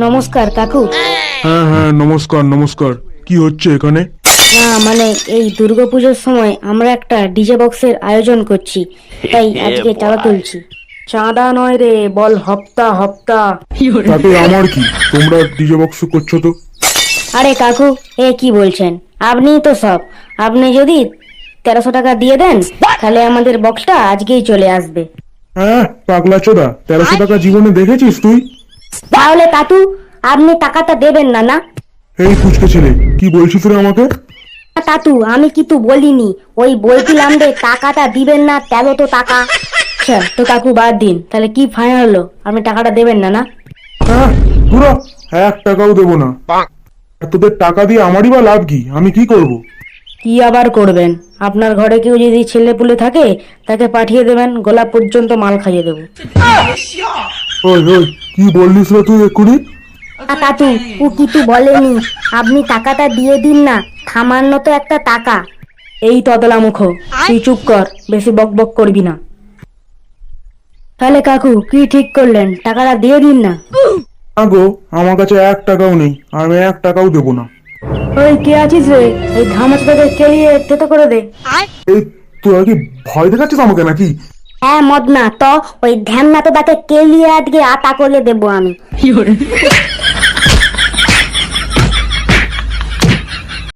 নমস্কার কাকু। হ্যাঁ হ্যাঁ, নমস্কার নমস্কার। কি হচ্ছে এখানে? না মানে এই দুর্গাপুজোর সময় আমরা একটা ডিজে বক্সের আয়োজন করছি, তাই আজকে চাঁদা তুলছি। চাঁদা নয় রে, বল হপ্তা হপ্তা। তাতে আমার কি? তোমরা ডিজে বক্স করছো তো। আরে কাকু, এ কি বলছেন? আপনিই তো সব। আপনি যদি 1300 টাকা দিয়ে দেন তাহলে আমাদের বক্সটা আজকেই চলে আসবে। হ্যাঁ পাগলা চোদা, 1300 টাকা জীবনে দেখেছিস তুই? তাহলে কাকু আপনি টাকাটা দেবেন না না? এই পুচকে ছেলে, কি বলছিস রে আমাকে? কাকু আমি কিন্তু বলিনি, ওই বলছিলাম রে টাকাটা দিবেন না, তেলো তো টাকা। আচ্ছা তো কাকু বাদ দিন, তাহলে কি ফাইনাল হলো? আপনি টাকাটা দেবেন না না? হ্যাঁ পুরো 1 টাকাও দেবো না। আর তোদের টাকা দিয়ে আমারই বা লাভ কি? আমি কি করব? কি আবার করবেন? আপনার ঘরে কেউ যদি ছেলে পুলে থাকে তাকে পাঠিয়ে দেবেন, গোলাপ পর্যন্ত মাল খাইয়ে দেবো। ওই ওই, কি বললিস রে তুই এক্ষুনি? কাকু ও কিছু বলেনি, আপনি টাকাটা দিয়ে দিন না, সামান্য তো একটা টাকা। এই ততলা মুখো, তুই চুপ কর, বেশি বক বক করবি না। তাহলে কাকু কি ঠিক করলেন? টাকাটা দিয়ে দিন না। না গো, আমার কাছে 1 টাকাও নেই, আর আমি 1 টাকাও দেবো না। ওই কে আছিস রে? এই ঘামাচটাকে কেলিয়ে তেতো করে দে। এই, তুই আর কি ভয় দেখাচ্ছিস আমাকে নাকি? হ্যাঁ মদ না তো, ওই ধ্যান না তো তাকে কেলিয়ে আজকে আতা করে দেবো আমি।